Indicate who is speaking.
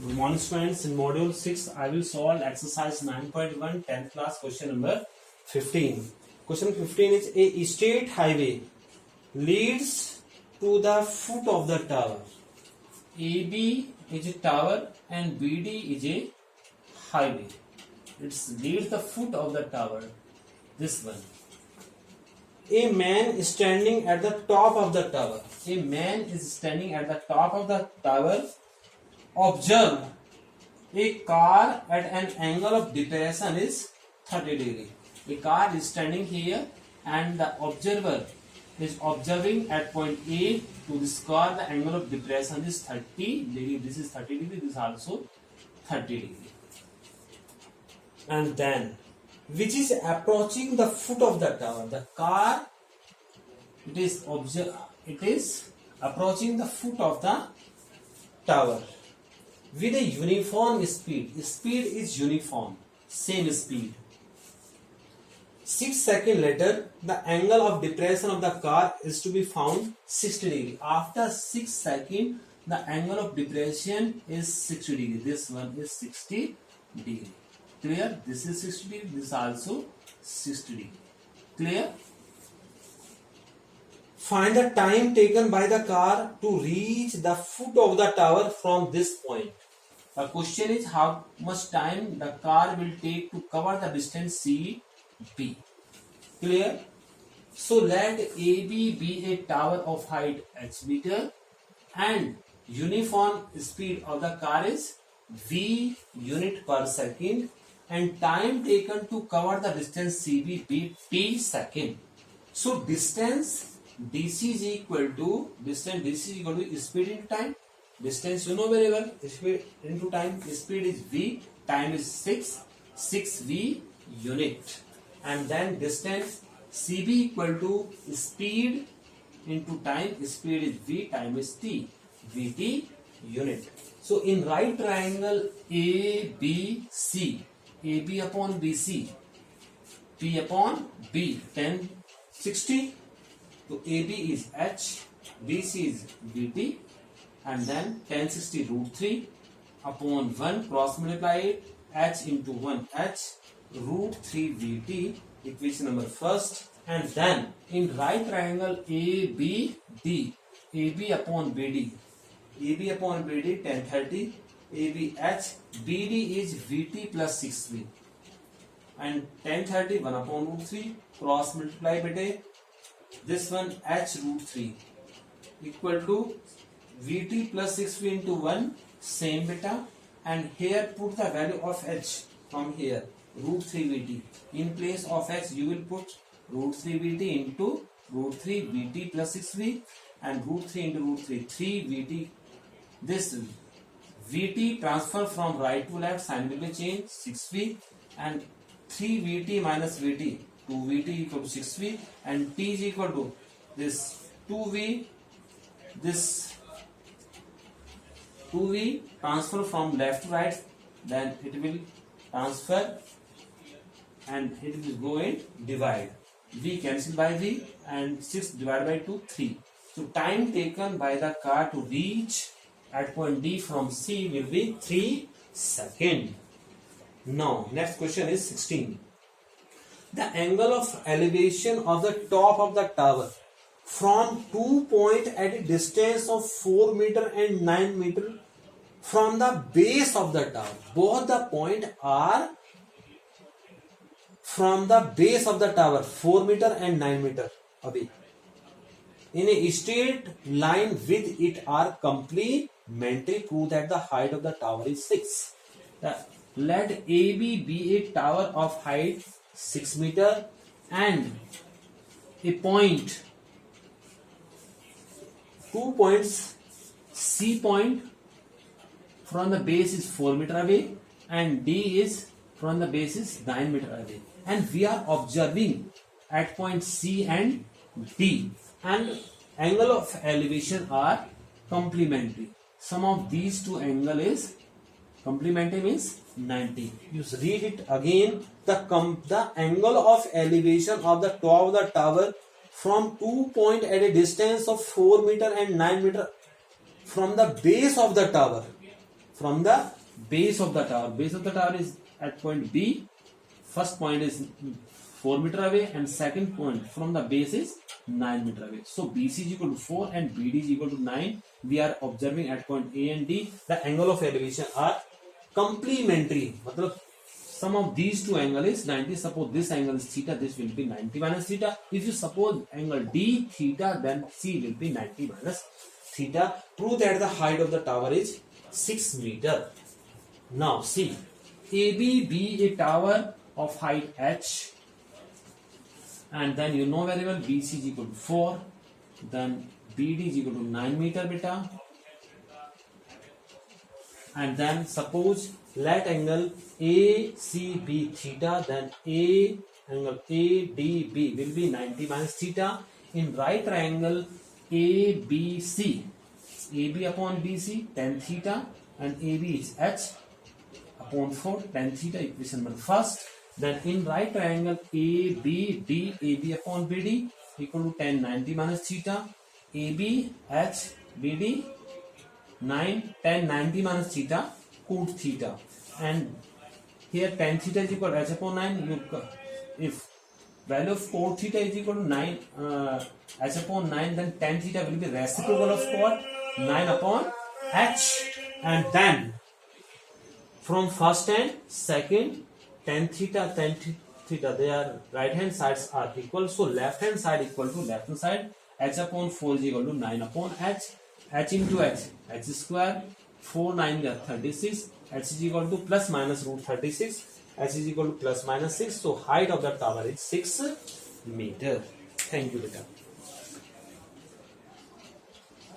Speaker 1: Good morning, students. In module 6, I will solve exercise 9.1 10th class question number 15. Question 15 is a state highway leads to the foot of the tower. AB is a tower and BD is a highway. It leads the foot of the tower. This one. A man is standing at the top of the tower. A man is standing at the top of the tower. Observe a car at an angle of depression is 30 degree. A car is standing here and the observer is observing at point A to this car. The angle of depression is 30 degree. This is 30 degree. This is also 30 degree. And then which is approaching the foot of the tower. The car it is approaching the foot of the tower with a uniform speed. Speed is uniform, same speed. 6 seconds later, the angle of depression of the car is to be found 60 degree. After 6 seconds, the angle of depression is 60 degree. This one is 60 degree. Clear? This is 60 degree. This is also 60 degree. Clear? Find the time taken by the car to reach the foot of the tower from this point. The question is how much time the car will take to cover the distance CB. Clear? So let AB be a tower of height h meter and uniform speed of the car is V unit per second and time taken to cover the distance CB be t second. So distance DC is equal to speed into time. Distance you know very well. Speed into time. Speed is V. Time is 6V unit. And then distance CB equal to speed into time. Speed is V. Time is T. VT unit. So in right triangle ABC, AB upon BC, P upon B, 10, 60. So AB is H, BC is VT, and then 1060 root 3 upon 1 cross multiply it, H into 1 H root 3 VT, equation number first, and then in right triangle ABD, AB upon BD, AB upon BD 1030, ABH, BD is VT plus 6V, and 1030 1 upon root 3 cross multiply bete. This one H root 3 equal to VT plus 6V into 1 same beta, and here put the value of H from here root 3 VT. In place of H you will put root 3 VT into root 3 VT plus 6V and root 3 into root 3 3 VT. This VT transfer from right to left, sign will be changed 6V and 3 VT minus VT 2 VT equal to 6V and T is equal to this 2V, this 2V transfer from left to right, then it will transfer and it will go and divide. V cancel by V and 6 divided by 2, 3. So time taken by the car to reach at point D from C will be 3 seconds. Now next question is 16. The angle of elevation of the top of the tower from 2 points at a distance of 4 meter and 9 meter from the base of the tower. Both the points are from the base of the tower 4 meter and 9 meter away. In a straight line with it are complementary. Prove that the height of the tower is 6. Let AB be a tower of height 6 meter and a point 2 points. C point from the base is 4 meter away and D is from the base is 9 meter away, and we are observing at point C and D, and angle of elevation are complementary. Sum of these two angle is complementary means 90. You read it again. The angle of elevation of the top of the tower from 2 points at a distance of 4 meter and 9 meter from the base of the tower from the base of the tower. Base of the tower is at point B. First point is 4 meter away and second point from the base is 9 meter away. So BC is equal to 4 and BD is equal to 9. We are observing at point A and D. The angle of elevation are complementary. मतलब sum of these two angles is 90. Suppose this angle is theta, this will be 90 minus theta. If you suppose angle D theta, then C will be 90 minus theta. Prove that the height of the tower is 6 meter. Now see, AB be a tower of height h, and then you know very well BC is equal to 4, then BD is equal to 9 meter beta, and then suppose let angle ACB theta, then angle ADB will be 90 minus theta. In right triangle ABC, AB upon BC tan theta, and AB is h upon 4 tan theta, equation number first. Then in right triangle ABD, AB upon BD equal to tan 90 minus theta, AB h BD 9 tan 90 minus theta cot theta, and here tan theta is equal to h upon 9. If value of cot theta is equal to 9 h upon 9, then tan theta will be reciprocal of cot 9 upon h, and then from first and second tan theta their right hand sides are equal, so left hand side equal to left hand side. H upon 4 is equal to 9 upon h, h into h square, 4 9 36, h is equal to plus minus root 36, h is equal to plus minus 6. So height of the tower is 6 meter. Thank you beta.